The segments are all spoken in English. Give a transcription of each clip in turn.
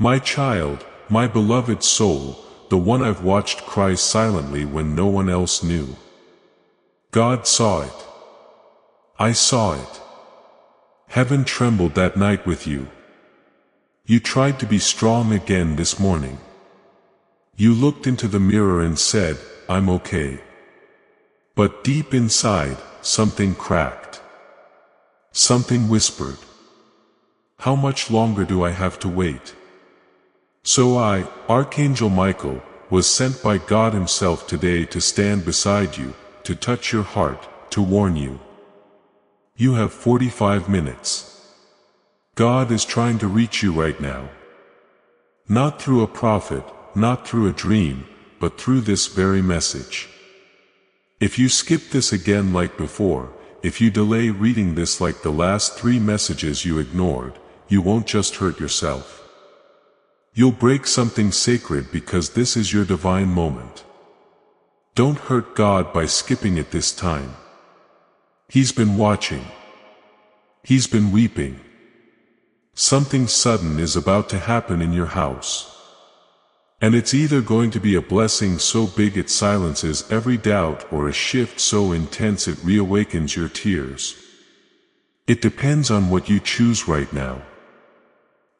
My child, my beloved soul, the one I've watched cry silently when no one else knew. God saw it. I saw it. Heaven trembled that night with you. You tried to be strong again this morning. You looked into the mirror and said, I'm okay. But deep inside, something cracked. Something whispered. How much longer do I have to wait? So I, Archangel Michael, was sent by God Himself today to stand beside you, to touch your heart, to warn you. You have 45 minutes. God is trying to reach you right now. Not through a prophet, not through a dream, but through this very message. If you skip this again like before, if you delay reading this like the last 3 messages you ignored, you won't just hurt yourself. You'll break something sacred because this is your divine moment. Don't hurt God by skipping it this time. He's been watching. He's been weeping. Something sudden is about to happen in your house. And it's either going to be a blessing so big it silences every doubt or a shift so intense it reawakens your tears. It depends on what you choose right now.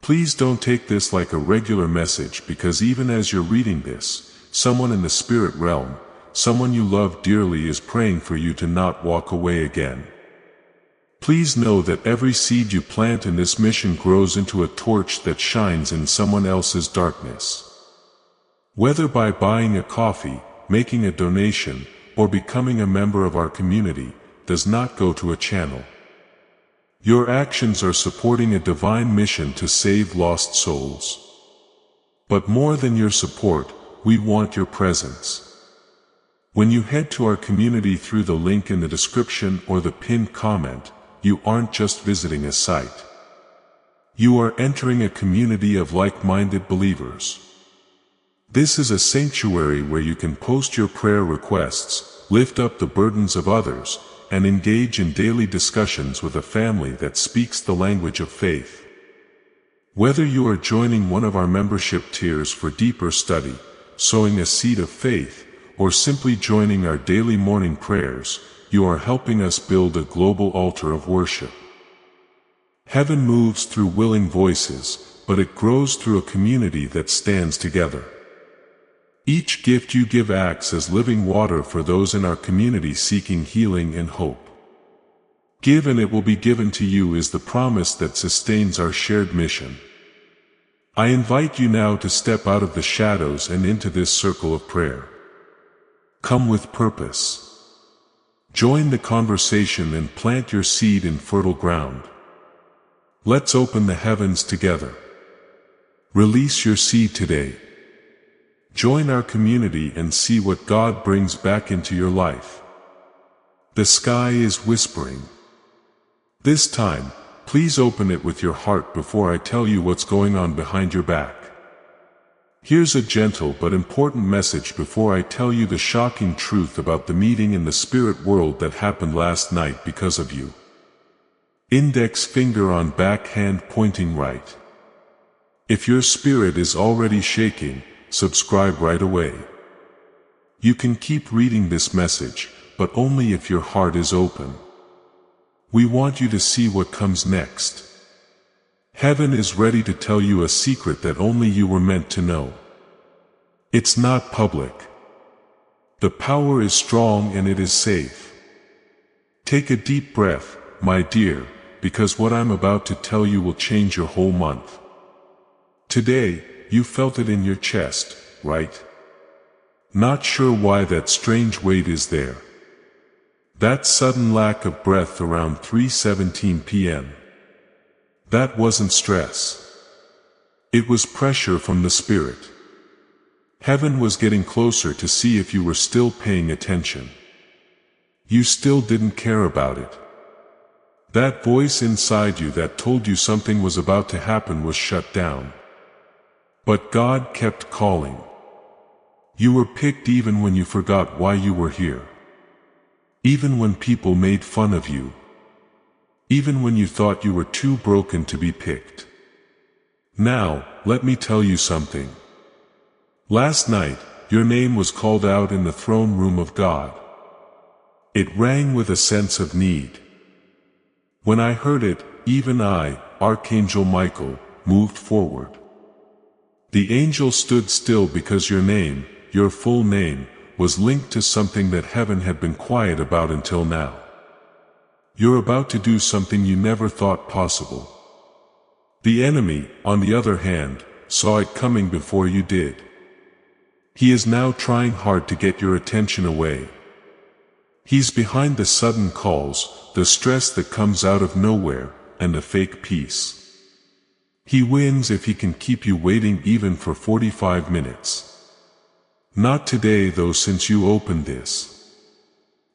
Please don't take this like a regular message, because even as you're reading this, someone in the spirit realm, someone you love dearly, is praying for you to not walk away again. Please know that every seed you plant in this mission grows into a torch that shines in someone else's darkness. Whether by buying a coffee, making a donation, or becoming a member of our community, does not go to a channel. Your actions are supporting a divine mission to save lost souls. But more than your support, we want your presence. When you head to our community through the link in the description or the pinned comment, you aren't just visiting a site. You are entering a community of like-minded believers. This is a sanctuary where you can post your prayer requests, lift up the burdens of others, and engage in daily discussions with a family that speaks the language of faith. Whether you are joining one of our membership tiers for deeper study, sowing a seed of faith, or simply joining our daily morning prayers, you are helping us build a global altar of worship. Heaven moves through willing voices, but it grows through a community that stands together. Each gift you give acts as living water for those in our community seeking healing and hope. Give and it will be given to you is the promise that sustains our shared mission. I invite you now to step out of the shadows and into this circle of prayer. Come with purpose. Join the conversation and plant your seed in fertile ground. Let's open the heavens together. Release your seed today. Join our community and see what God brings back into your life. The sky is whispering. This time, please open it with your heart before I tell you what's going on behind your back. Here's a gentle but important message before I tell you the shocking truth about the meeting in the spirit world that happened last night because of you. Index finger on back hand pointing right. If your spirit is already shaking, subscribe right away. You can keep reading this message, but only if your heart is open. We want you to see what comes next. Heaven is ready to tell you a secret that only you were meant to know. It's not public. The power is strong and it is safe. Take a deep breath, my dear, because what I'm about to tell you will change your whole month. Today, you felt it in your chest, right? Not sure why that strange weight is there. That sudden lack of breath around 3:17 p.m. That wasn't stress. It was pressure from the Spirit. Heaven was getting closer to see if you were still paying attention. You still didn't care about it. That voice inside you that told you something was about to happen was shut down. But God kept calling. You were picked even when you forgot why you were here. Even when people made fun of you. Even when you thought you were too broken to be picked. Now, let me tell you something. Last night, your name was called out in the throne room of God. It rang with a sense of need. When I heard it, even I, Archangel Michael, moved forward. The angel stood still because your name, your full name, was linked to something that heaven had been quiet about until now. You're about to do something you never thought possible. The enemy, on the other hand, saw it coming before you did. He is now trying hard to get your attention away. He's behind the sudden calls, the stress that comes out of nowhere, and the fake peace. He wins if he can keep you waiting even for 45 minutes. Not today though, since you opened this.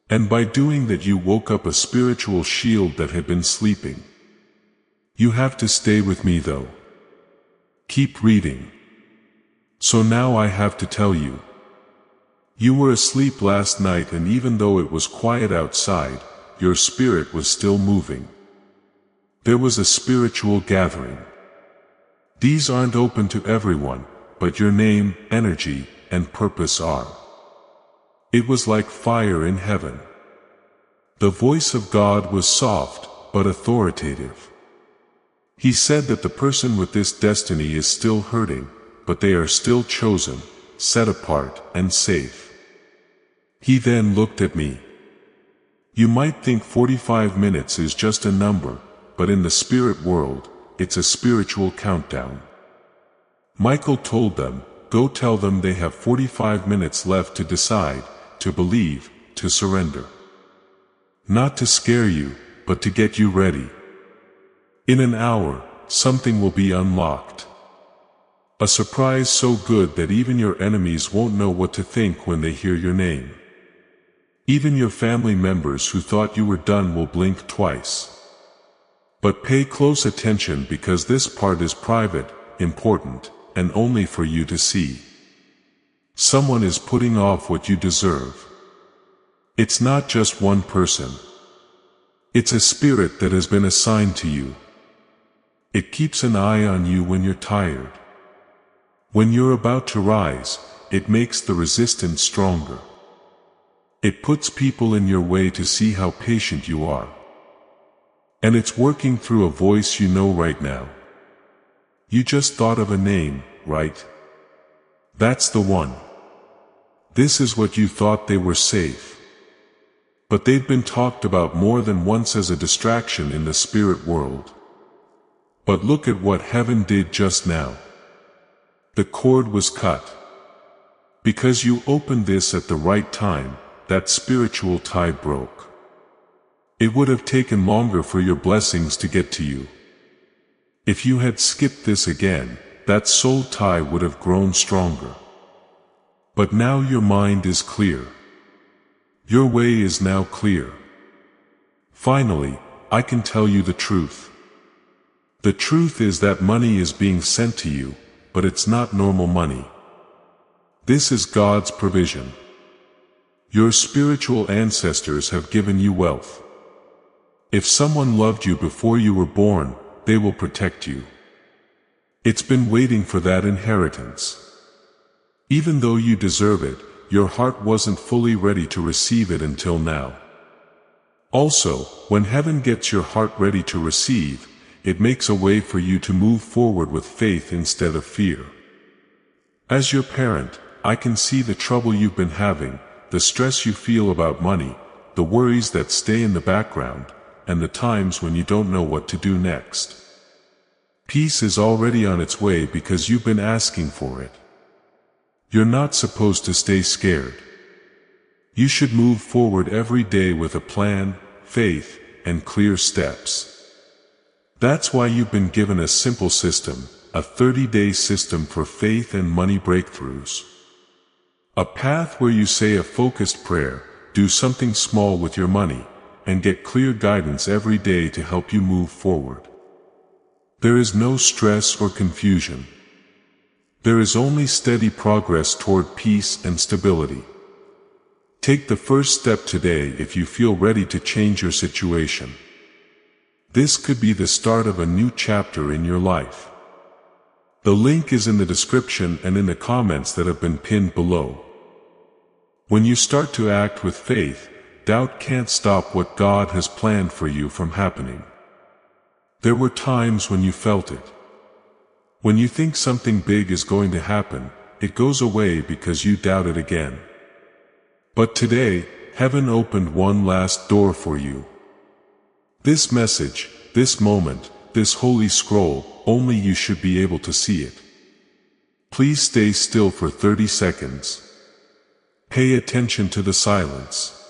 And by doing that you woke up a spiritual shield that had been sleeping. You have to stay with me though. Keep reading. So now I have to tell you. You were asleep last night, and even though it was quiet outside, your spirit was still moving. There was a spiritual gathering. These aren't open to everyone, but your name, energy, and purpose are. It was like fire in heaven. The voice of God was soft, but authoritative. He said that the person with this destiny is still hurting, but they are still chosen, set apart, and safe. He then looked at me. You might think 45 minutes is just a number, but in the spirit world, it's a spiritual countdown. Michael told them, go tell them they have 45 minutes left to decide, to believe, to surrender. Not to scare you, but to get you ready. In an hour, something will be unlocked. A surprise so good that even your enemies won't know what to think when they hear your name. Even your family members who thought you were done will blink twice. But pay close attention, because this part is private, important, and only for you to see. Someone is putting off what you deserve. It's not just one person. It's a spirit that has been assigned to you. It keeps an eye on you when you're tired. When you're about to rise, it makes the resistance stronger. It puts people in your way to see how patient you are. And it's working through a voice you know right now. You just thought of a name, right? That's the one. This is what you thought they were safe. But they've been talked about more than once as a distraction in the spirit world. But look at what heaven did just now. The cord was cut. Because you opened this at the right time, that spiritual tie broke. It would have taken longer for your blessings to get to you. If you had skipped this again, that soul tie would have grown stronger. But now your mind is clear. Your way is now clear. Finally, I can tell you the truth. The truth is that money is being sent to you, but it's not normal money. This is God's provision. Your spiritual ancestors have given you wealth. If someone loved you before you were born, they will protect you. It's been waiting for that inheritance. Even though you deserve it, your heart wasn't fully ready to receive it until now. Also, when heaven gets your heart ready to receive, it makes a way for you to move forward with faith instead of fear. As your parent, I can see the trouble you've been having, the stress you feel about money, the worries that stay in the background, and the times when you don't know what to do next. Peace is already on its way because you've been asking for it. You're not supposed to stay scared. You should move forward every day with a plan, faith, and clear steps. That's why you've been given a simple system, a 30-day system for faith and money breakthroughs. A path where you say a focused prayer, do something small with your money, and get clear guidance every day to help you move forward. There is no stress or confusion. There is only steady progress toward peace and stability. Take the first step today if you feel ready to change your situation. This could be the start of a new chapter in your life. The link is in the description and in the comments that have been pinned below. When you start to act with faith, doubt can't stop what God has planned for you from happening. There were times when you felt it. When you think something big is going to happen, it goes away because you doubt it again. But today, heaven opened one last door for you. This message, this moment, this holy scroll, only you should be able to see it. Please stay still for 30 seconds. Pay attention to the silence.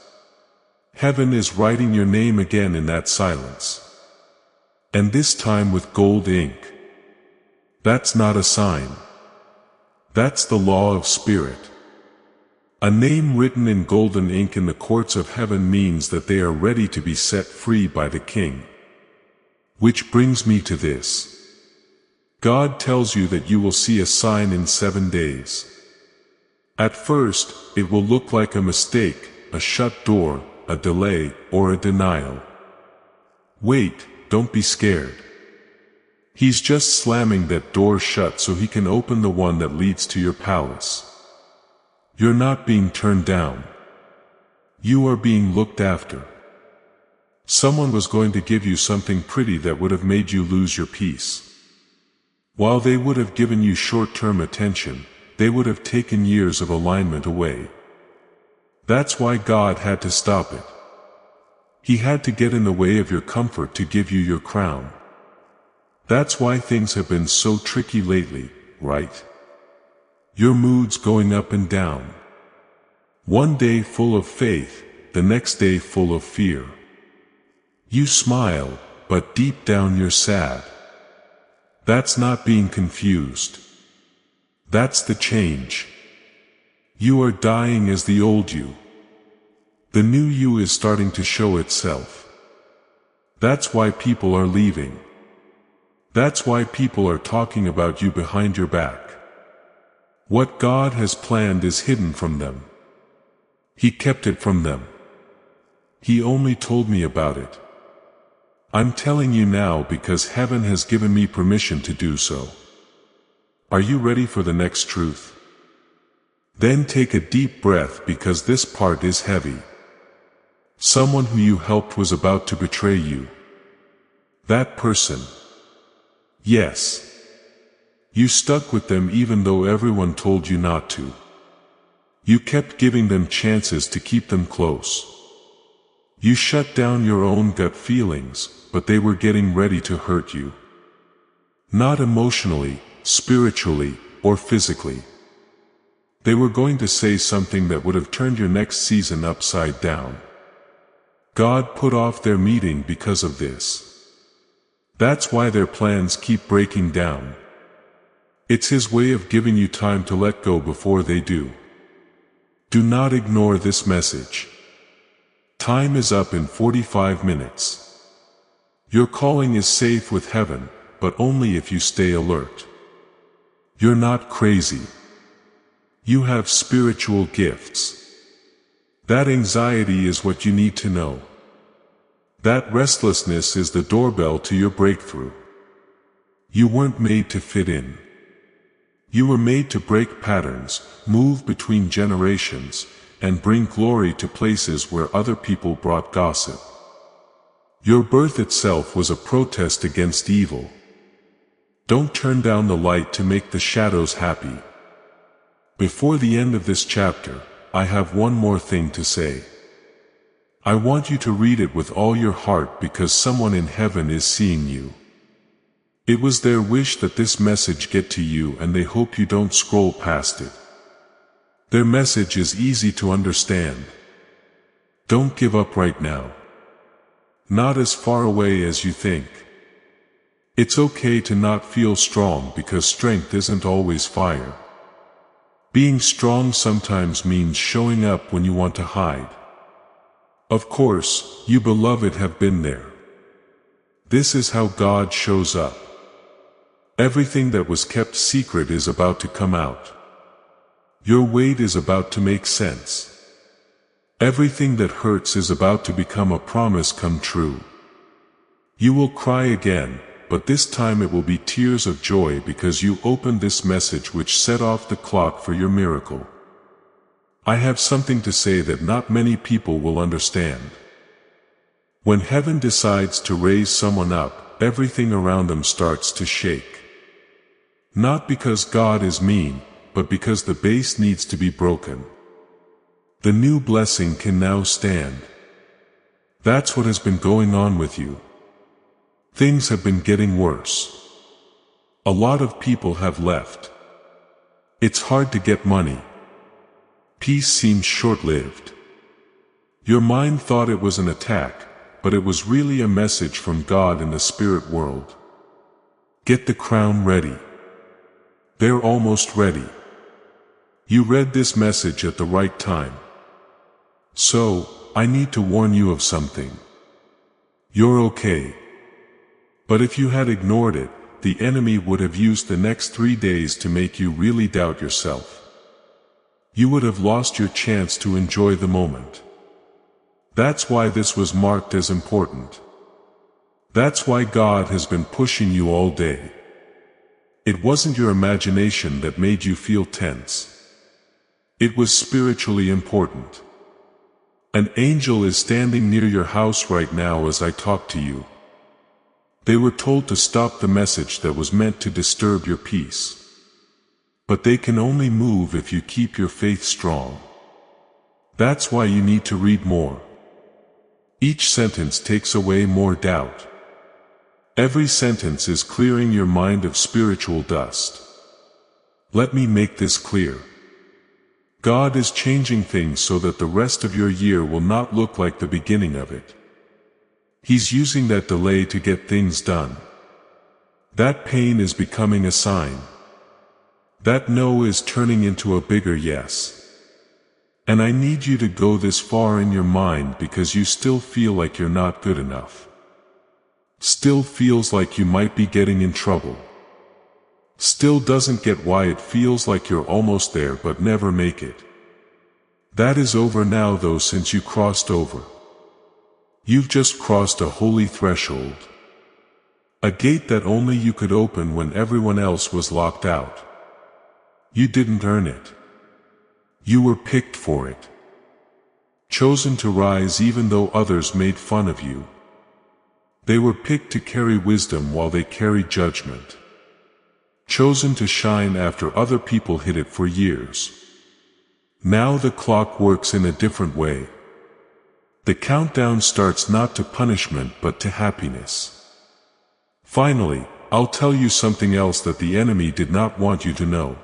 Heaven is writing your name again in that silence. And this time with gold ink. That's not a sign. That's the law of spirit. A name written in golden ink in the courts of heaven means that they are ready to be set free by the King. Which brings me to this. God tells you that you will see a sign in 7 days. At first, it will look like a mistake, a shut door, a delay, or a denial. Wait, don't be scared. He's just slamming that door shut so he can open the one that leads to your palace. You're not being turned down. You are being looked after. Someone was going to give you something pretty that would have made you lose your peace. While they would have given you short-term attention, they would have taken years of alignment away. That's why God had to stop it. He had to get in the way of your comfort to give you your crown. That's why things have been so tricky lately, right? Your mood's going up and down. One day full of faith, the next day full of fear. You smile, but deep down you're sad. That's not being confused. That's the change. You are dying as the old you. The new you is starting to show itself. That's why people are leaving. That's why people are talking about you behind your back. What God has planned is hidden from them. He kept it from them. He only told me about it. I'm telling you now because heaven has given me permission to do so. Are you ready for the next truth? Then take a deep breath because this part is heavy. Someone who you helped was about to betray you. That person. Yes. You stuck with them even though everyone told you not to. You kept giving them chances to keep them close. You shut down your own gut feelings, but they were getting ready to hurt you. Not emotionally, spiritually, or physically. They were going to say something that would have turned your next season upside down. God put off their meeting because of this. That's why their plans keep breaking down. It's His way of giving you time to let go before they do. Do not ignore this message. Time is up in 45 minutes. Your calling is safe with heaven, but only if you stay alert. You're not crazy. You have spiritual gifts. That anxiety is what you need to know. That restlessness is the doorbell to your breakthrough. You weren't made to fit in. You were made to break patterns, move between generations, and bring glory to places where other people brought gossip. Your birth itself was a protest against evil. Don't turn down the light to make the shadows happy. Before the end of this chapter, I have one more thing to say. I want you to read it with all your heart because someone in heaven is seeing you. It was their wish that this message get to you and they hope you don't scroll past it. Their message is easy to understand. Don't give up right now. Not as far away as you think. It's okay to not feel strong because strength isn't always fire. Being strong sometimes means showing up when you want to hide. Of course, you beloved have been there. This is how God shows up. Everything that was kept secret is about to come out. Your weight is about to make sense. Everything that hurts is about to become a promise come true. You will cry again, but this time it will be tears of joy because you opened this message which set off the clock for your miracle. I have something to say that not many people will understand. When heaven decides to raise someone up, everything around them starts to shake. Not because God is mean, but because the base needs to be broken. The new blessing can now stand. That's what has been going on with you. Things have been getting worse. A lot of people have left. It's hard to get money. Peace seems short-lived. Your mind thought it was an attack, but it was really a message from God in the spirit world. Get the crown ready. They're almost ready. You read this message at the right time. So, I need to warn you of something. You're okay. But if you had ignored it, the enemy would have used the next 3 days to make you really doubt yourself. You would have lost your chance to enjoy the moment. That's why this was marked as important. That's why God has been pushing you all day. It wasn't your imagination that made you feel tense. It was spiritually important. An angel is standing near your house right now as I talk to you. They were told to stop the message that was meant to disturb your peace. But they can only move if you keep your faith strong. That's why you need to read more. Each sentence takes away more doubt. Every sentence is clearing your mind of spiritual dust. Let me make this clear. God is changing things so that the rest of your year will not look like the beginning of it. He's using that delay to get things done. That pain is becoming a sign. That no is turning into a bigger yes. And I need you to go this far in your mind because you still feel like you're not good enough. Still feels like you might be getting in trouble. Still doesn't get why it feels like you're almost there but never make it. That is over now though, since you crossed over. You've just crossed a holy threshold. A gate that only you could open when everyone else was locked out. You didn't earn it. You were picked for it. Chosen to rise even though others made fun of you. They were picked to carry wisdom while they carried judgment. Chosen to shine after other people hid it for years. Now the clock works in a different way. The countdown starts not to punishment but to happiness. Finally, I'll tell you something else that the enemy did not want you to know.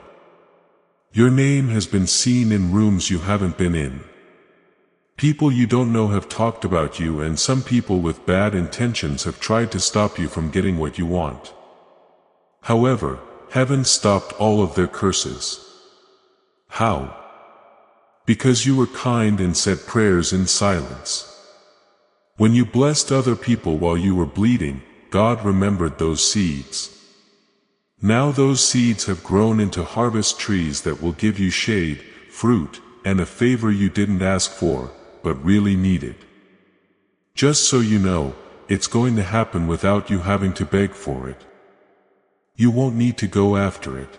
Your name has been seen in rooms you haven't been in. People you don't know have talked about you, and some people with bad intentions have tried to stop you from getting what you want. However, heaven stopped all of their curses. How? Because you were kind and said prayers in silence. When you blessed other people while you were bleeding, God remembered those seeds. Now those seeds have grown into harvest trees that will give you shade, fruit, and a favor you didn't ask for, but really needed. Just so you know, it's going to happen without you having to beg for it. You won't need to go after it.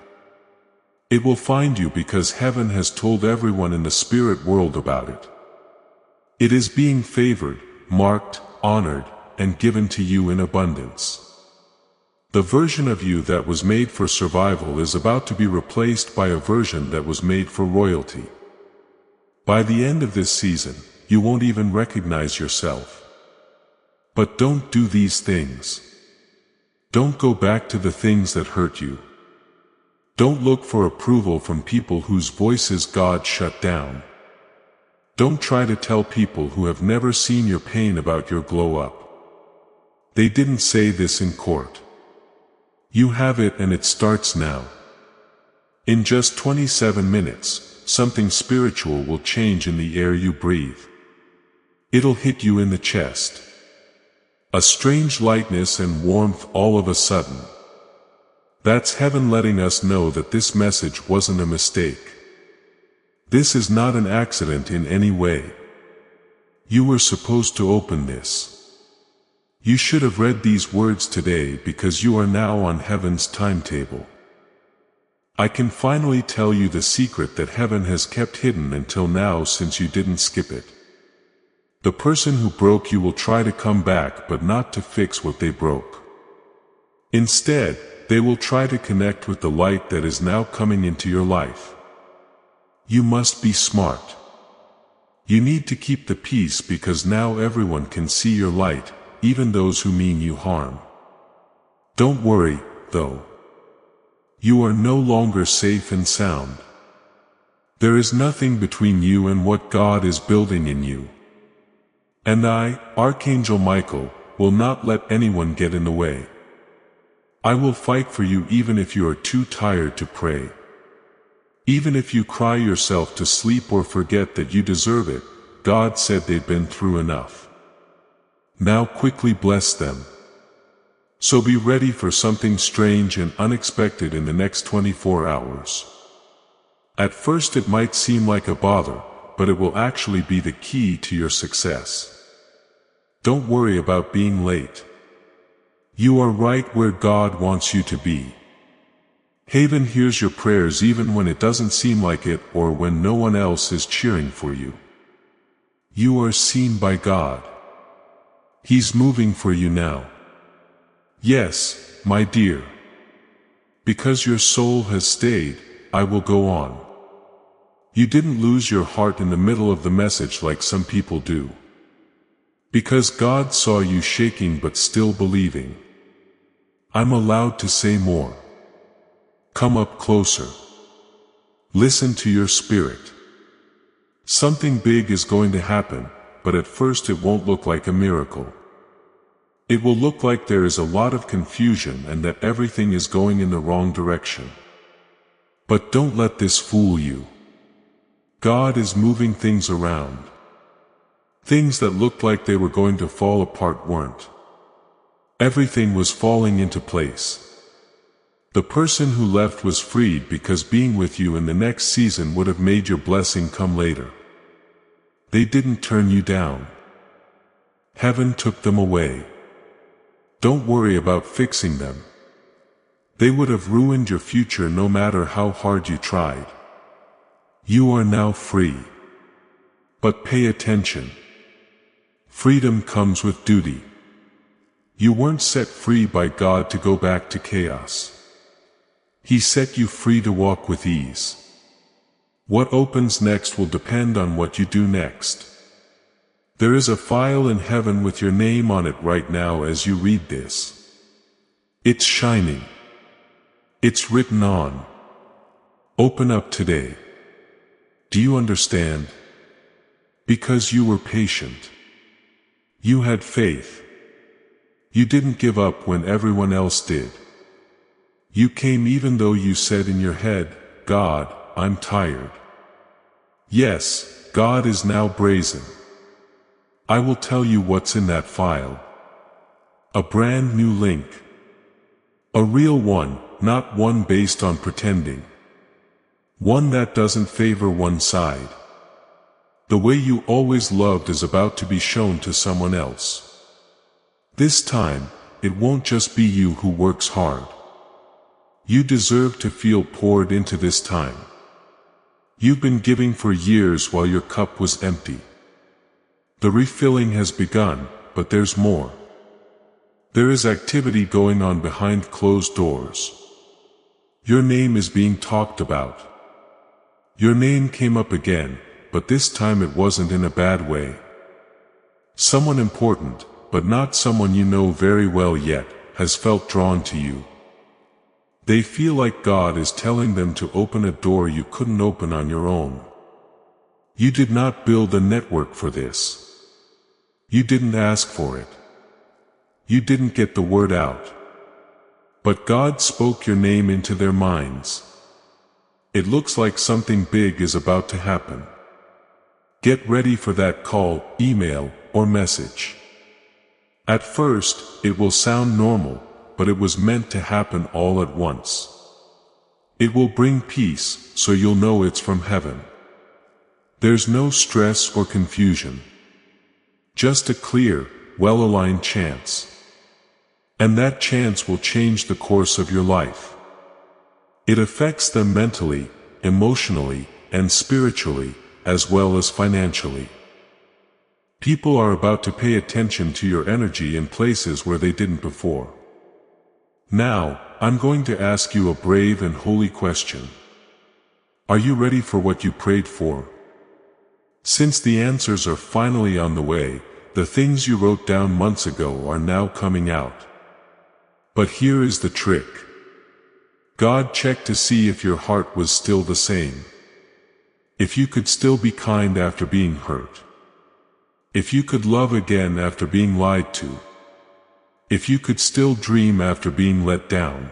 It will find you because heaven has told everyone in the spirit world about it. It is being favored, marked, honored, and given to you in abundance. The version of you that was made for survival is about to be replaced by a version that was made for royalty. By the end of this season, you won't even recognize yourself. But don't do these things. Don't go back to the things that hurt you. Don't look for approval from people whose voices God shut down. Don't try to tell people who have never seen your pain about your glow up. They didn't say this in court. You have it, and it starts now. In just 27 minutes, something spiritual will change in the air you breathe. It'll hit you in the chest. A strange lightness and warmth all of a sudden. That's heaven letting us know that this message wasn't a mistake. This is not an accident in any way. You were supposed to open this. You should have read these words today because you are now on heaven's timetable. I can finally tell you the secret that heaven has kept hidden until now since you didn't skip it. The person who broke you will try to come back but not to fix what they broke. Instead, they will try to connect with the light that is now coming into your life. You must be smart. You need to keep the peace because now everyone can see your light, even those who mean you harm. Don't worry, though. You are no longer safe and sound. There is nothing between you and what God is building in you. And I, Archangel Michael, will not let anyone get in the way. I will fight for you even if you are too tired to pray. Even if you cry yourself to sleep or forget that you deserve it, God said they've been through enough. Now quickly bless them. So be ready for something strange and unexpected in the next 24 hours. At first it might seem like a bother, but it will actually be the key to your success. Don't worry about being late. You are right where God wants you to be. Heaven hears your prayers even when it doesn't seem like it or when no one else is cheering for you. You are seen by God. He's moving for you now. Yes, my dear. Because your soul has stayed, I will go on. You didn't lose your heart in the middle of the message like some people do. Because God saw you shaking but still believing. I'm allowed to say more. Come up closer. Listen to your spirit. Something big is going to happen, but at first it won't look like a miracle. It will look like there is a lot of confusion and that everything is going in the wrong direction. But don't let this fool you. God is moving things around. Things that looked like they were going to fall apart weren't. Everything was falling into place. The person who left was freed because being with you in the next season would have made your blessing come later. They didn't turn you down. Heaven took them away. Don't worry about fixing them. They would have ruined your future no matter how hard you tried. You are now free. But pay attention. Freedom comes with duty. You weren't set free by God to go back to chaos. He set you free to walk with ease. What opens next will depend on what you do next. There is a file in heaven with your name on it right now as you read this. It's shining. It's written on. Open up today. Do you understand? Because you were patient. You had faith. You didn't give up when everyone else did. You came even though you said in your head, God, I'm tired. Yes, God is now brazen. I will tell you what's in that file. A brand new link. A real one, not one based on pretending. One that doesn't favor one side. The way you always loved is about to be shown to someone else. This time, it won't just be you who works hard. You deserve to feel poured into this time. You've been giving for years while your cup was empty. The refilling has begun, but there's more. There is activity going on behind closed doors. Your name is being talked about. Your name came up again, but this time it wasn't in a bad way. Someone important, but not someone you know very well yet, has felt drawn to you. They feel like God is telling them to open a door you couldn't open on your own. You did not build a network for this. You didn't ask for it. You didn't get the word out. But God spoke your name into their minds. It looks like something big is about to happen. Get ready for that call, email, or message. At first, it will sound normal, but it was meant to happen all at once. It will bring peace, so you'll know it's from heaven. There's no stress or confusion. Just a clear, well-aligned chance. And that chance will change the course of your life. It affects them mentally, emotionally, and spiritually, as well as financially. People are about to pay attention to your energy in places where they didn't before. Now, I'm going to ask you a brave and holy question. Are you ready for what you prayed for? Since the answers are finally on the way, the things you wrote down months ago are now coming out. But here is the trick. God checked to see if your heart was still the same. If you could still be kind after being hurt. If you could love again after being lied to. If you could still dream after being let down.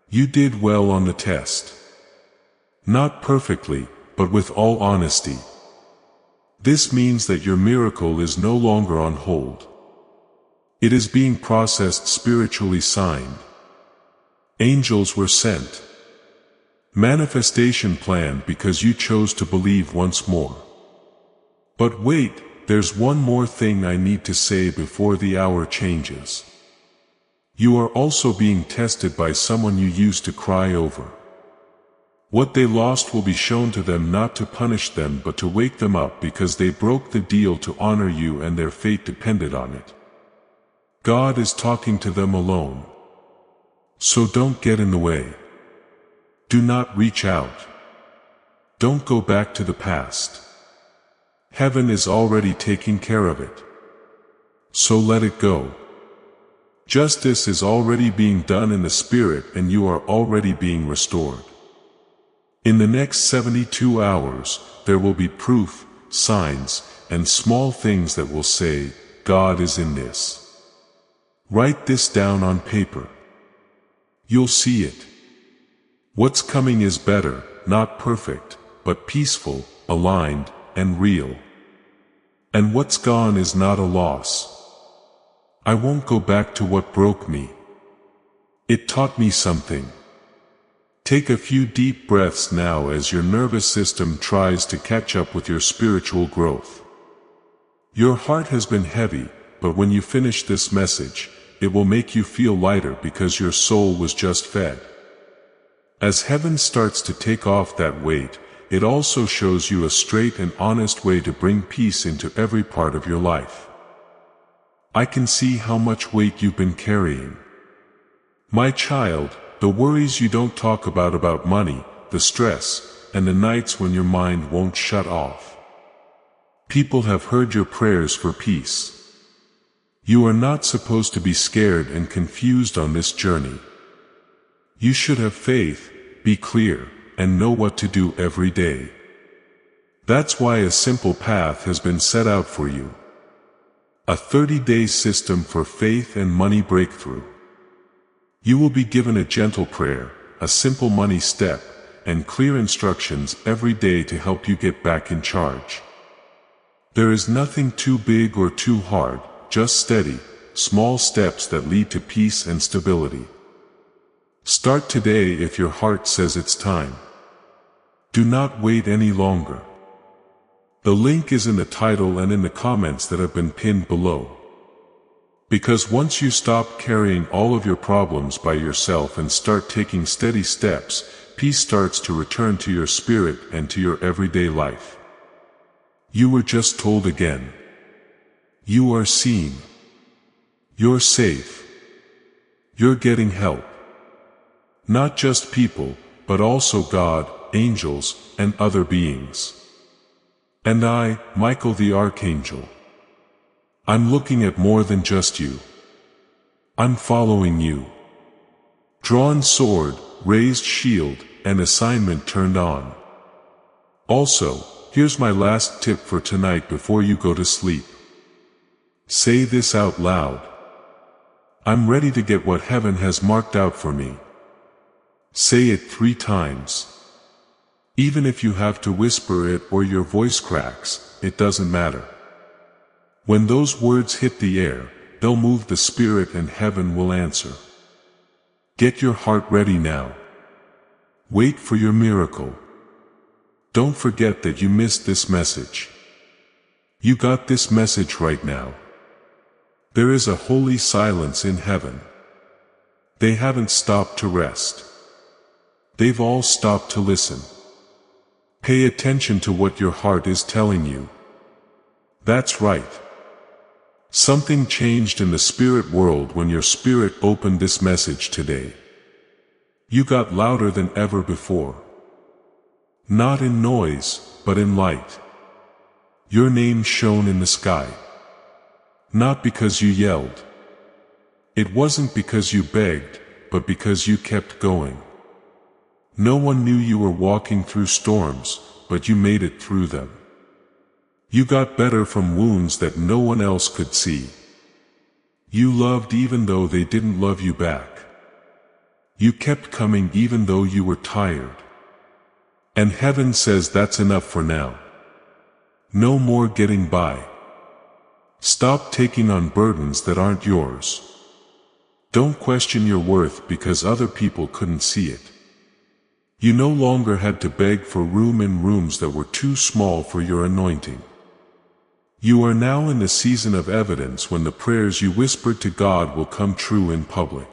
You did well on the test. Not perfectly, but with all honesty. This means that your miracle is no longer on hold. It is being processed, spiritually signed. Angels were sent. Manifestation planned because you chose to believe once more. But wait, there's one more thing I need to say before the hour changes. You are also being tested by someone you used to cry over. What they lost will be shown to them, not to punish them but to wake them up, because they broke the deal to honor you and their fate depended on it. God is talking to them alone. So don't get in the way. Do not reach out. Don't go back to the past. Heaven is already taking care of it. So let it go. Justice is already being done in the spirit and you are already being restored. In the next 72 hours, there will be proof, signs, and small things that will say, God is in this. Write this down on paper. You'll see it. What's coming is better, not perfect, but peaceful, aligned, and real. And what's gone is not a loss. I won't go back to what broke me. It taught me something. Take a few deep breaths now as your nervous system tries to catch up with your spiritual growth. Your heart has been heavy, but when you finish this message, it will make you feel lighter because your soul was just fed. As heaven starts to take off that weight, it also shows you a straight and honest way to bring peace into every part of your life. I can see how much weight you've been carrying. My child, the worries you don't talk about money, the stress, and the nights when your mind won't shut off. People have heard your prayers for peace. You are not supposed to be scared and confused on this journey. You should have faith, be clear, and know what to do every day. That's why a simple path has been set out for you. A 30-day system for faith and money breakthrough. You will be given a gentle prayer, a simple money step, and clear instructions every day to help you get back in charge. There is nothing too big or too hard, just steady, small steps that lead to peace and stability. Start today if your heart says it's time. Do not wait any longer. The link is in the title and in the comments that have been pinned below. Because once you stop carrying all of your problems by yourself and start taking steady steps, peace starts to return to your spirit and to your everyday life. You were just told again. You are seen. You're safe. You're getting help. Not just people, but also God, angels, and other beings. And I, Michael the Archangel. I'm looking at more than just you. I'm following you. Drawn sword, raised shield, and assignment turned on. Also, here's my last tip for tonight before you go to sleep. Say this out loud. I'm ready to get what heaven has marked out for me. Say it 3 times. Even if you have to whisper it or your voice cracks, it doesn't matter. When those words hit the air, they'll move the spirit and heaven will answer. Get your heart ready now. Wait for your miracle. Don't forget that you missed this message. You got this message right now. There is a holy silence in heaven. They haven't stopped to rest. They've all stopped to listen. Pay attention to what your heart is telling you. That's right. Something changed in the spirit world when your spirit opened this message today. You got louder than ever before. Not in noise, but in light. Your name shone in the sky. Not because you yelled. It wasn't because you begged, but because you kept going. No one knew you were walking through storms, but you made it through them. You got better from wounds that no one else could see. You loved even though they didn't love you back. You kept coming even though you were tired. And heaven says that's enough for now. No more getting by. Stop taking on burdens that aren't yours. Don't question your worth because other people couldn't see it. You no longer had to beg for room in rooms that were too small for your anointing. You are now in the season of evidence when the prayers you whispered to God will come true in public.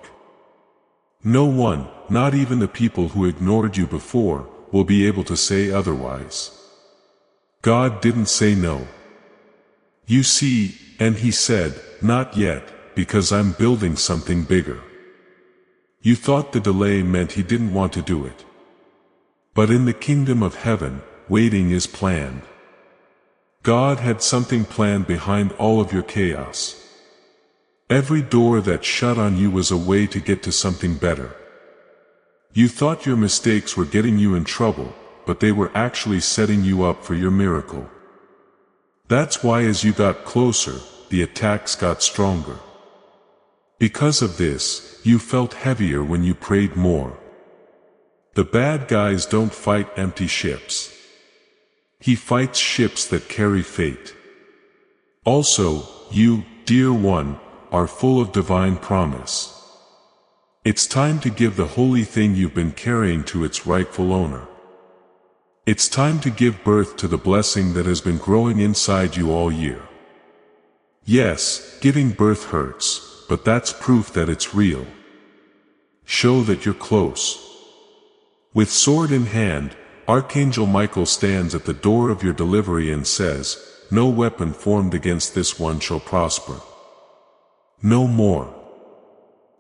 No one, not even the people who ignored you before, will be able to say otherwise. God didn't say no. You see, and He said, not yet, because I'm building something bigger. You thought the delay meant He didn't want to do it. But in the kingdom of heaven, waiting is planned. God had something planned behind all of your chaos. Every door that shut on you was a way to get to something better. You thought your mistakes were getting you in trouble, but they were actually setting you up for your miracle. That's why as you got closer, the attacks got stronger. Because of this, you felt heavier when you prayed more. The bad guys don't fight empty ships. He fights ships that carry fate. Also, you, dear one, are full of divine promise. It's time to give the holy thing you've been carrying to its rightful owner. It's time to give birth to the blessing that has been growing inside you all year. Yes, giving birth hurts, but that's proof that it's real. Show that you're close. With sword in hand, Archangel Michael stands at the door of your delivery and says, "No weapon formed against this one shall prosper." No more.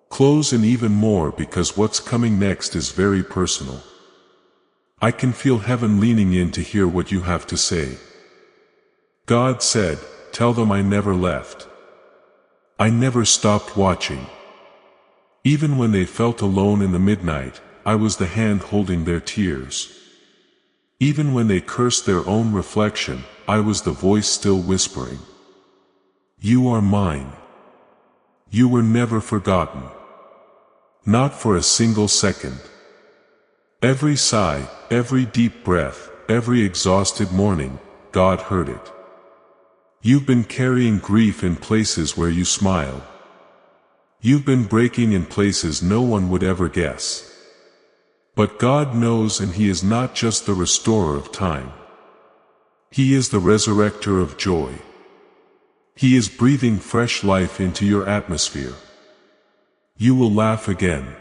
Close and even more because what's coming next is very personal. I can feel heaven leaning in to hear what you have to say. God said, "Tell them I never left. I never stopped watching. Even when they felt alone in the midnight, I was the hand holding their tears. Even when they cursed their own reflection, I was the voice still whispering. You are mine. You were never forgotten. Not for a single second. Every sigh, every deep breath, every exhausted morning, God heard it. You've been carrying grief in places where you smile. You've been breaking in places no one would ever guess. But God knows, and He is not just the restorer of time. He is the resurrector of joy. He is breathing fresh life into your atmosphere. You will laugh again.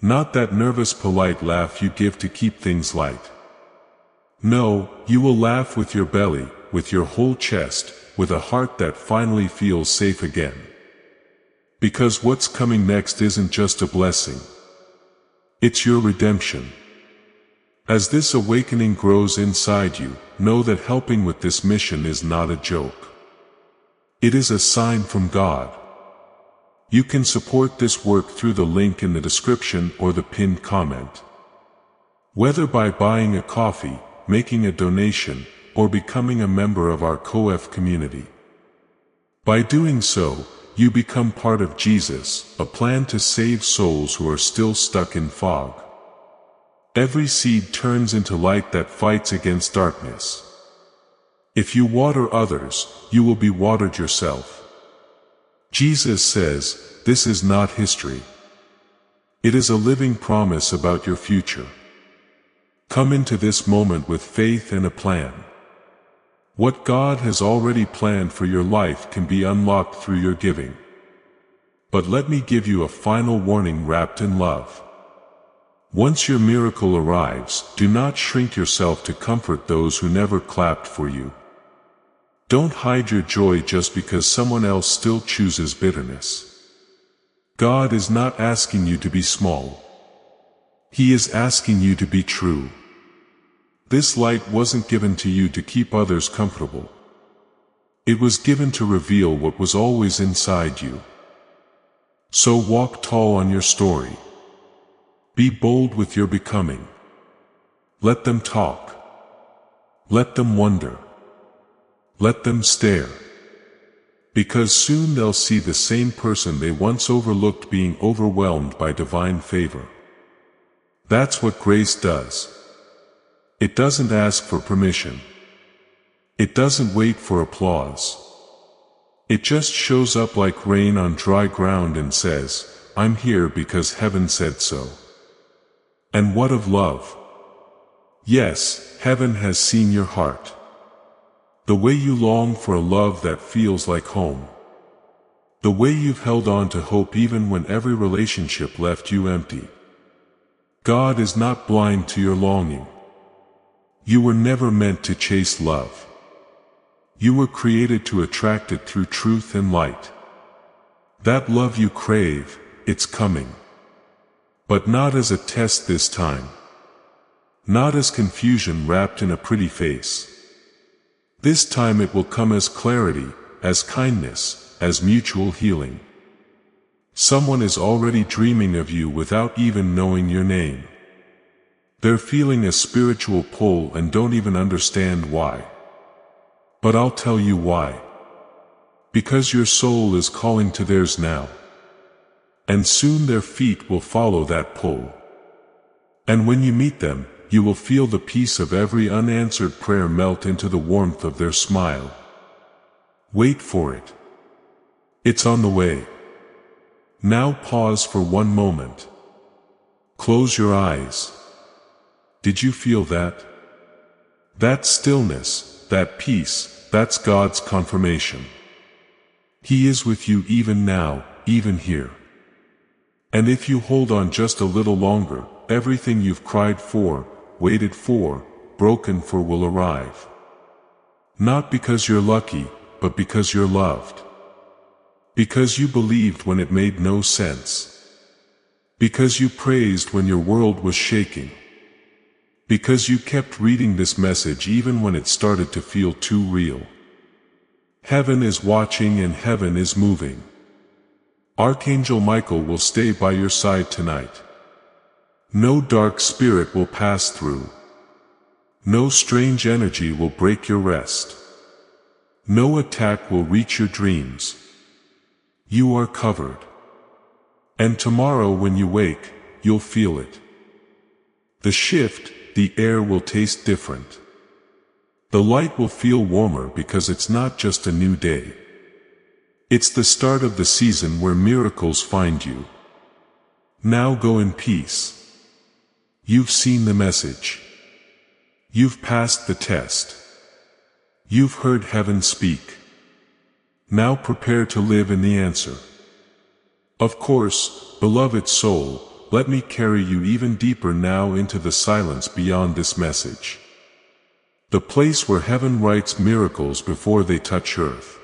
Not that nervous polite laugh you give to keep things light. No, you will laugh with your belly, with your whole chest, with a heart that finally feels safe again. Because what's coming next isn't just a blessing. It's your redemption. As this awakening grows inside you, know that helping with this mission is not a joke. It is a sign from God. You can support this work through the link in the description or the pinned comment. Whether by buying a coffee, making a donation, or becoming a member of our COF community. By doing so, you become part of Jesus, a plan to save souls who are still stuck in fog. Every seed turns into light that fights against darkness. If you water others, you will be watered yourself. Jesus says, this is not history. It is a living promise about your future. Come into this moment with faith and a plan. What God has already planned for your life can be unlocked through your giving. But let me give you a final warning wrapped in love. Once your miracle arrives, do not shrink yourself to comfort those who never clapped for you. Don't hide your joy just because someone else still chooses bitterness. God is not asking you to be small. He is asking you to be true. This light wasn't given to you to keep others comfortable. It was given to reveal what was always inside you. So walk tall on your story. Be bold with your becoming. Let them talk. Let them wonder. Let them stare. Because soon they'll see the same person they once overlooked being overwhelmed by divine favor. That's what grace does. It doesn't ask for permission. It doesn't wait for applause. It just shows up like rain on dry ground and says, I'm here because heaven said so. And what of love? Yes, heaven has seen your heart. The way you long for a love that feels like home. The way you've held on to hope even when every relationship left you empty. God is not blind to your longing. You were never meant to chase love. You were created to attract it through truth and light. That love you crave, it's coming. But not as a test this time. Not as confusion wrapped in a pretty face. This time it will come as clarity, as kindness, as mutual healing. Someone is already dreaming of you without even knowing your name. They're feeling a spiritual pull and don't even understand why. But I'll tell you why. Because your soul is calling to theirs now. And soon their feet will follow that pull. And when you meet them, you will feel the peace of every unanswered prayer melt into the warmth of their smile. Wait for it. It's on the way. Now pause for one moment. Close your eyes. Did you feel that? That stillness, that peace, that's God's confirmation. He is with you even now, even here. And if you hold on just a little longer, everything you've cried for, waited for, broken for will arrive. Not because you're lucky, but because you're loved. Because you believed when it made no sense. Because you praised when your world was shaking. Because you kept reading this message even when it started to feel too real. Heaven is watching and heaven is moving. Archangel Michael will stay by your side tonight. No dark spirit will pass through. No strange energy will break your rest. No attack will reach your dreams. You are covered. And tomorrow when you wake, you'll feel it. The shift, the air will taste different. The light will feel warmer because it's not just a new day. It's the start of the season where miracles find you. Now go in peace. You've seen the message. You've passed the test. You've heard heaven speak. Now prepare to live in the answer. Of course, beloved soul, let me carry you even deeper now into the silence beyond this message. The place where heaven writes miracles before they touch earth.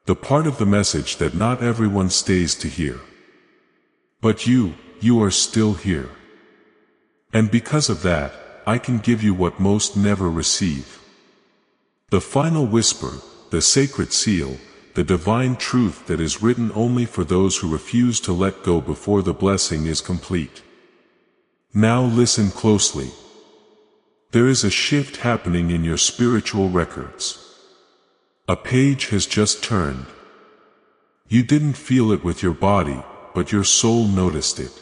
The part of the message that not everyone stays to hear. But you are still here. And because of that, I can give you what most never receive. The final whisper, the sacred seal, the divine truth that is written only for those who refuse to let go before the blessing is complete. Now listen closely. There is a shift happening in your spiritual records. A page has just turned. You didn't feel it with your body, but your soul noticed it.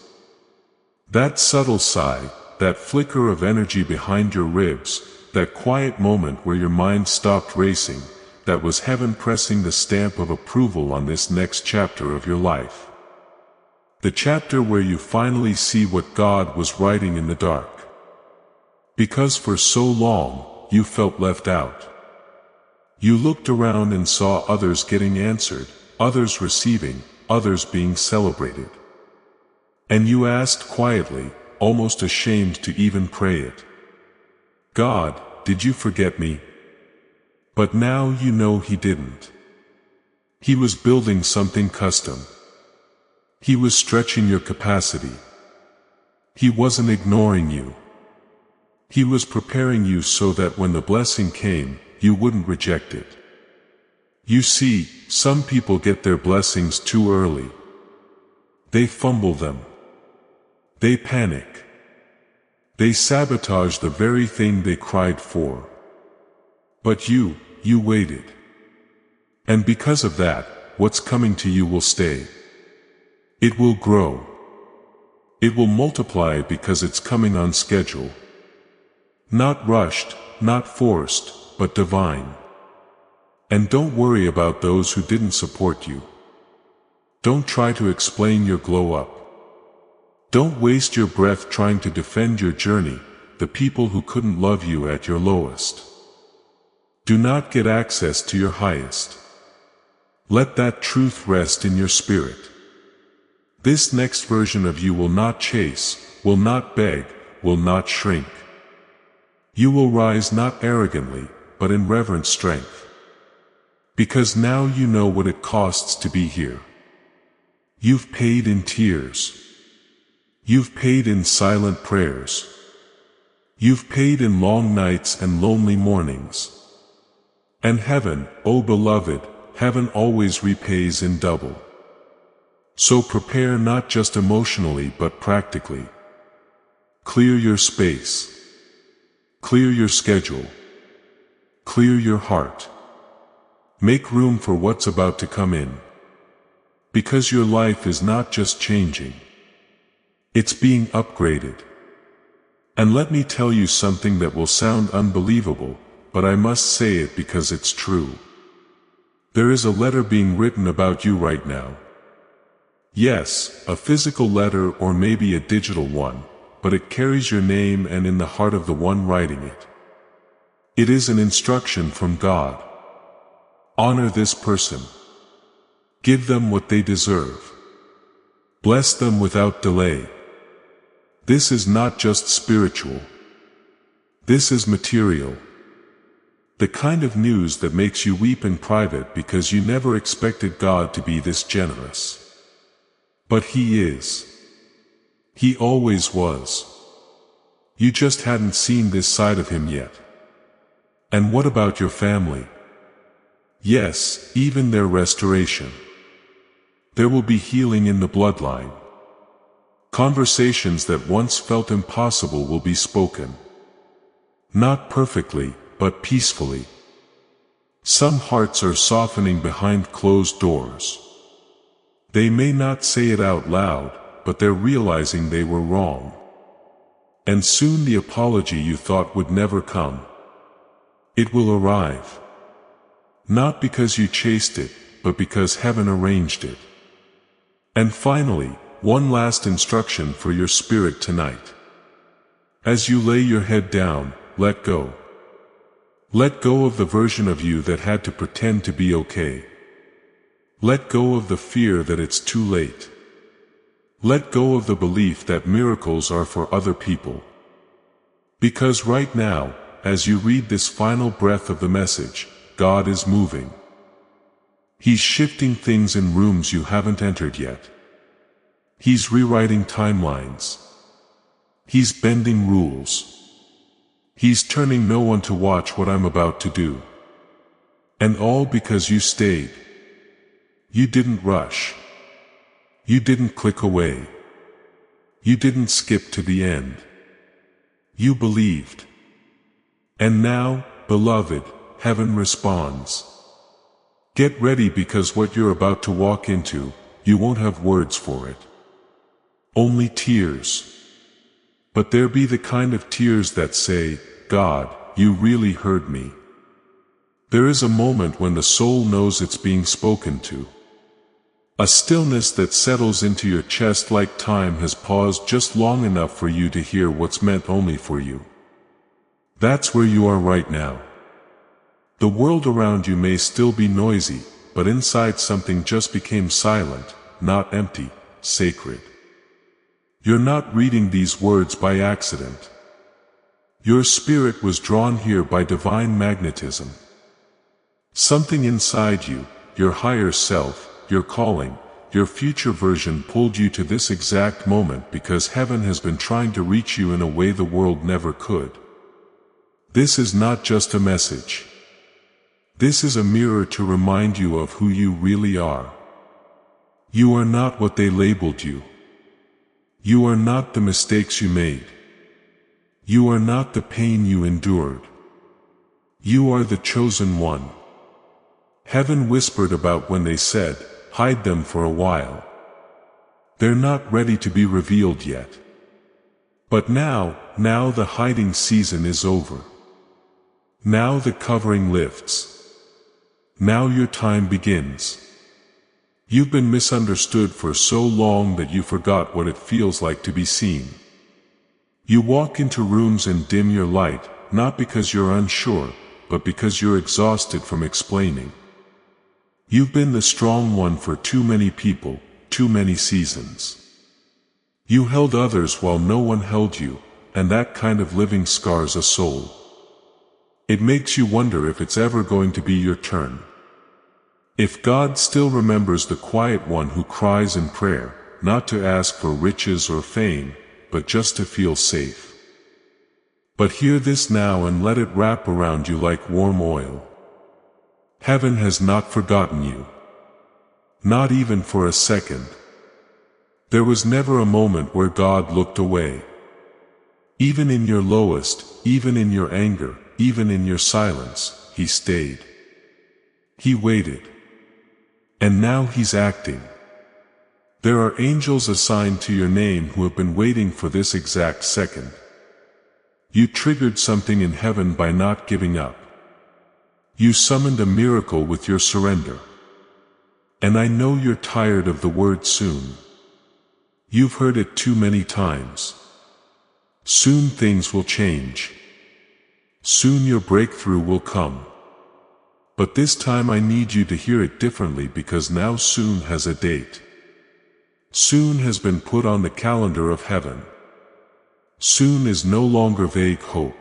That subtle sigh, that flicker of energy behind your ribs, that quiet moment where your mind stopped racing, that was heaven pressing the stamp of approval on this next chapter of your life. The chapter where you finally see what God was writing in the dark. Because for so long, you felt left out. You looked around and saw others getting answered, others receiving, others being celebrated. And you asked quietly, almost ashamed to even pray it, God, did you forget me? But now you know He didn't. He was building something custom. He was stretching your capacity. He wasn't ignoring you. He was preparing you so that when the blessing came, you wouldn't reject it. You see, some people get their blessings too early. They fumble them. They panic. They sabotage the very thing they cried for. But you waited. And because of that, what's coming to you will stay. It will grow. It will multiply because it's coming on schedule. Not rushed, not forced, but divine. And don't worry about those who didn't support you. Don't try to explain your glow up. Don't waste your breath trying to defend your journey, the people who couldn't love you at your lowest. Do not get access to your highest. Let that truth rest in your spirit. This next version of you will not chase, will not beg, will not shrink. You will rise not arrogantly, but in reverent strength. Because now you know what it costs to be here. You've paid in tears. You've paid in silent prayers. You've paid in long nights and lonely mornings. And heaven, oh beloved, heaven always repays in double. So prepare not just emotionally but practically. Clear your space. Clear your schedule. Clear your heart. Make room for what's about to come in. Because your life is not just changing. It's being upgraded. And let me tell you something that will sound unbelievable, but I must say it because it's true. There is a letter being written about you right now. Yes, a physical letter or maybe a digital one, but it carries your name and in the heart of the one writing it. It is an instruction from God. Honor this person. Give them what they deserve. Bless them without delay. This is not just spiritual. This is material. The kind of news that makes you weep in private because you never expected God to be this generous. But He is. He always was. You just hadn't seen this side of Him yet. And what about your family? Yes, even their restoration. There will be healing in the bloodline. Conversations that once felt impossible will be spoken. Not perfectly, but peacefully. Some hearts are softening behind closed doors. They may not say it out loud, but they're realizing they were wrong. And soon the apology you thought would never come. It will arrive. Not because you chased it, but because heaven arranged it. And finally, one last instruction for your spirit tonight. As you lay your head down, let go. Let go of the version of you that had to pretend to be okay. Let go of the fear that it's too late. Let go of the belief that miracles are for other people. Because right now, as you read this final breath of the message, God is moving. He's shifting things in rooms you haven't entered yet. He's rewriting timelines. He's bending rules. He's turning no one to watch what I'm about to do. And all because you stayed. You didn't rush. You didn't click away. You didn't skip to the end. You believed. And now, beloved, heaven responds. Get ready because what you're about to walk into, you won't have words for it. Only tears. But there be the kind of tears that say, God, you really heard me. There is a moment when the soul knows it's being spoken to. A stillness that settles into your chest like time has paused just long enough for you to hear what's meant only for you. That's where you are right now. The world around you may still be noisy, but inside something just became silent, not empty, sacred. You're not reading these words by accident. Your spirit was drawn here by divine magnetism. Something inside you, your higher self, your calling, your future version pulled you to this exact moment because heaven has been trying to reach you in a way the world never could. This is not just a message. This is a mirror to remind you of who you really are. You are not what they labeled you. You are not the mistakes you made. You are not the pain you endured. You are the chosen one. Heaven whispered about when they said, "Hide them for a while. They're not ready to be revealed yet." But now the hiding season is over. Now the covering lifts. Now your time begins. You've been misunderstood for so long that you forgot what it feels like to be seen. You walk into rooms and dim your light, not because you're unsure, but because you're exhausted from explaining. You've been the strong one for too many people, too many seasons. You held others while no one held you, and that kind of living scars a soul. It makes you wonder if it's ever going to be your turn. If God still remembers the quiet one who cries in prayer, not to ask for riches or fame, but just to feel safe. But hear this now and let it wrap around you like warm oil. Heaven has not forgotten you. Not even for a second. There was never a moment where God looked away. Even in your lowest, even in your anger, even in your silence, He stayed. He waited. And now He's acting. There are angels assigned to your name who have been waiting for this exact second. You triggered something in heaven by not giving up. You summoned a miracle with your surrender. And I know you're tired of the word soon. You've heard it too many times. Soon things will change. Soon your breakthrough will come. But this time I need you to hear it differently because now soon has a date. Soon has been put on the calendar of heaven. Soon is no longer vague hope.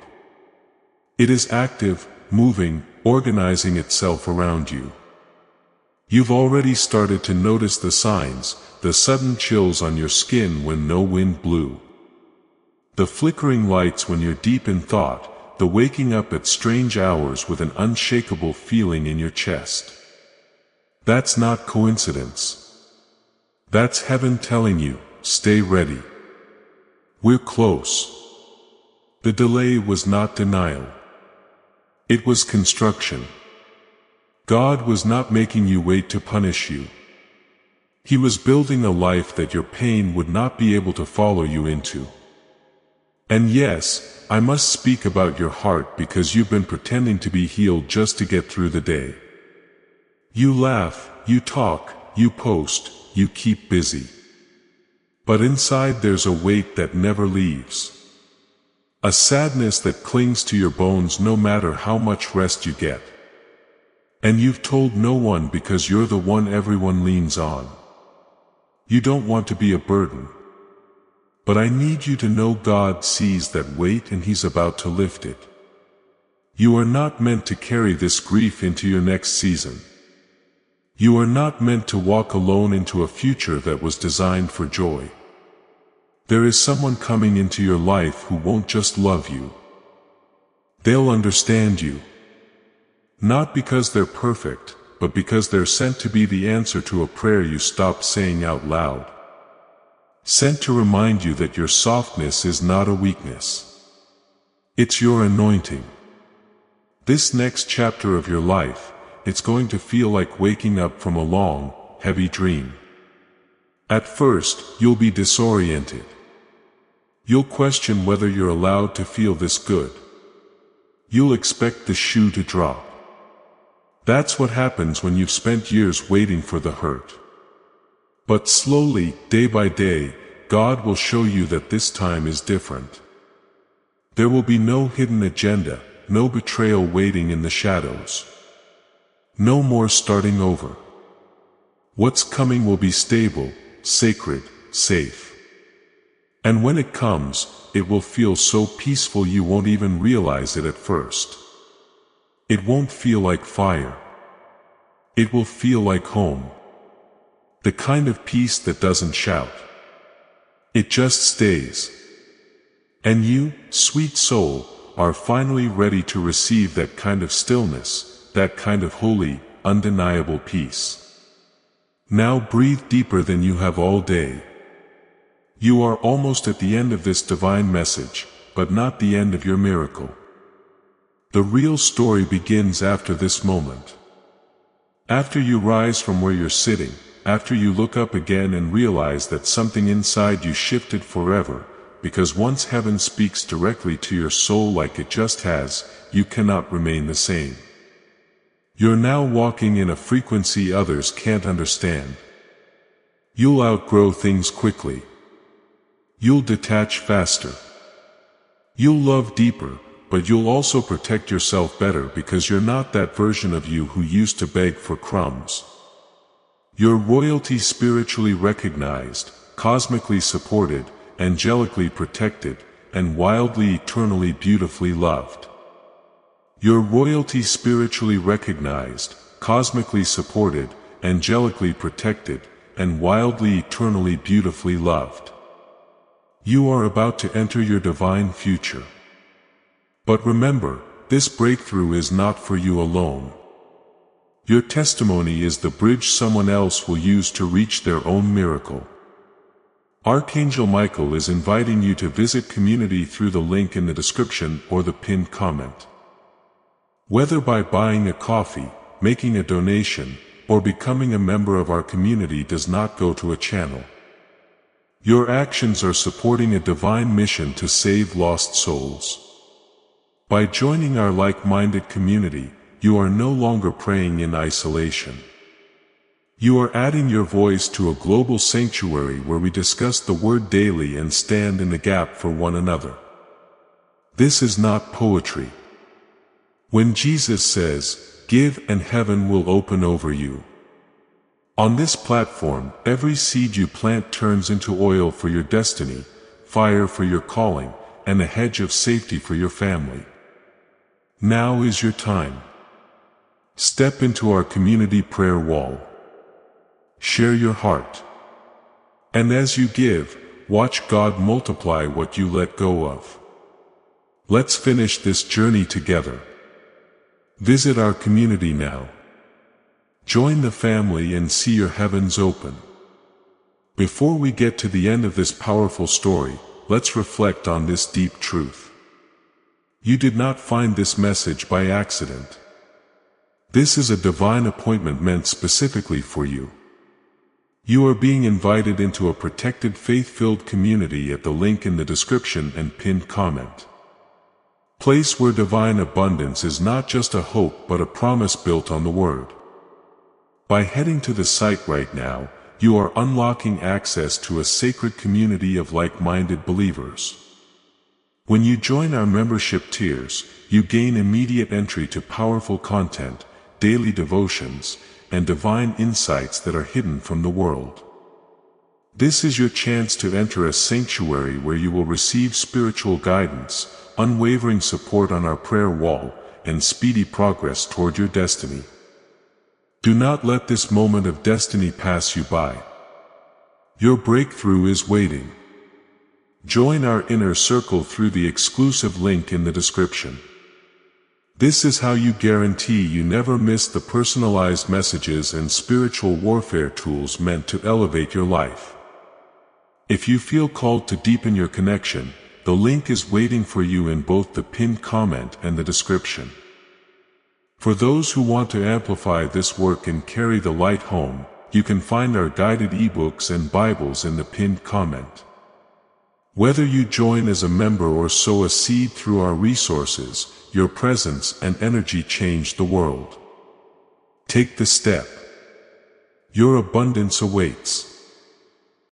It is active, moving, organizing itself around you. You've already started to notice the signs, the sudden chills on your skin when no wind blew. The flickering lights when you're deep in thought, the waking up at strange hours with an unshakable feeling in your chest. That's not coincidence. That's heaven telling you, stay ready. We're close. The delay was not denial. It was construction. God was not making you wait to punish you. He was building a life that your pain would not be able to follow you into. And yes, I must speak about your heart because you've been pretending to be healed just to get through the day. You laugh, you talk, you post, you keep busy. But inside there's a weight that never leaves. A sadness that clings to your bones no matter how much rest you get. And you've told no one because you're the one everyone leans on. You don't want to be a burden. But I need you to know God sees that weight and He's about to lift it. You are not meant to carry this grief into your next season. You are not meant to walk alone into a future that was designed for joy. There is someone coming into your life who won't just love you. They'll understand you. Not because they're perfect, but because they're sent to be the answer to a prayer you stopped saying out loud. Sent to remind you that your softness is not a weakness. It's your anointing. This next chapter of your life, it's going to feel like waking up from a long, heavy dream. At first, you'll be disoriented. You'll question whether you're allowed to feel this good. You'll expect the shoe to drop. That's what happens when you've spent years waiting for the hurt. But slowly, day by day, God will show you that this time is different. There will be no hidden agenda, no betrayal waiting in the shadows. No more starting over. What's coming will be stable, sacred, safe. And when it comes, it will feel so peaceful you won't even realize it at first. It won't feel like fire. It will feel like home. The kind of peace that doesn't shout. It just stays. And you, sweet soul, are finally ready to receive that kind of stillness, that kind of holy, undeniable peace. Now breathe deeper than you have all day. You are almost at the end of this divine message, but not the end of your miracle. The real story begins after this moment. After you rise from where you're sitting, after you look up again and realize that something inside you shifted forever, because once heaven speaks directly to your soul like it just has, you cannot remain the same. You're now walking in a frequency others can't understand. You'll outgrow things quickly. You'll detach faster. You'll love deeper, but you'll also protect yourself better because you're not that version of you who used to beg for crumbs. You're royalty, spiritually recognized, cosmically supported, angelically protected, and wildly, eternally, beautifully loved. You're royalty, spiritually recognized, cosmically supported, angelically protected, and wildly, eternally, beautifully loved. You are about to enter your divine future. But remember, this breakthrough is not for you alone. Your testimony is the bridge someone else will use to reach their own miracle. Archangel Michael is inviting you to visit community through the link in the description or the pinned comment. Whether by buying a coffee, making a donation, or becoming a member of our community does not go to a channel. Your actions are supporting a divine mission to save lost souls. By joining our like-minded community, you are no longer praying in isolation. You are adding your voice to a global sanctuary where we discuss the Word daily and stand in the gap for one another. This is not poetry. When Jesus says, "Give and heaven will open over you." On this platform, every seed you plant turns into oil for your destiny, fire for your calling, and a hedge of safety for your family. Now is your time. Step into our community prayer wall. Share your heart. And as you give, watch God multiply what you let go of. Let's finish this journey together. Visit our community now. Join the family and see your heavens open. Before we get to the end of this powerful story, let's reflect on this deep truth. You did not find this message by accident. This is a divine appointment meant specifically for you. You are being invited into a protected, faith-filled community at the link in the description and pinned comment. Place where divine abundance is not just a hope but a promise built on the Word. By heading to the site right now, you are unlocking access to a sacred community of like-minded believers. When you join our membership tiers, you gain immediate entry to powerful content, daily devotions, and divine insights that are hidden from the world. This is your chance to enter a sanctuary where you will receive spiritual guidance, unwavering support on our prayer wall, and speedy progress toward your destiny. Do not let this moment of destiny pass you by. Your breakthrough is waiting. Join our inner circle through the exclusive link in the description. This is how you guarantee you never miss the personalized messages and spiritual warfare tools meant to elevate your life. If you feel called to deepen your connection, the link is waiting for you in both the pinned comment and the description. For those who want to amplify this work and carry the light home, you can find our guided ebooks and Bibles in the pinned comment. Whether you join as a member or sow a seed through our resources, your presence and energy change the world. Take the step. Your abundance awaits.